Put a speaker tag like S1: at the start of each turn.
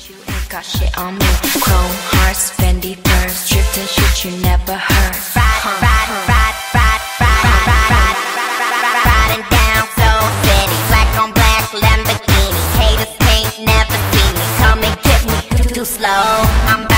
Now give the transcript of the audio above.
S1: You ain't got shit on me. Chrome hearts, Fendi furs, drifting shit you never heard.
S2: Riding down Soul City, black on black Lamborghini. Haters can't never see me. Come and get me too slow. I'm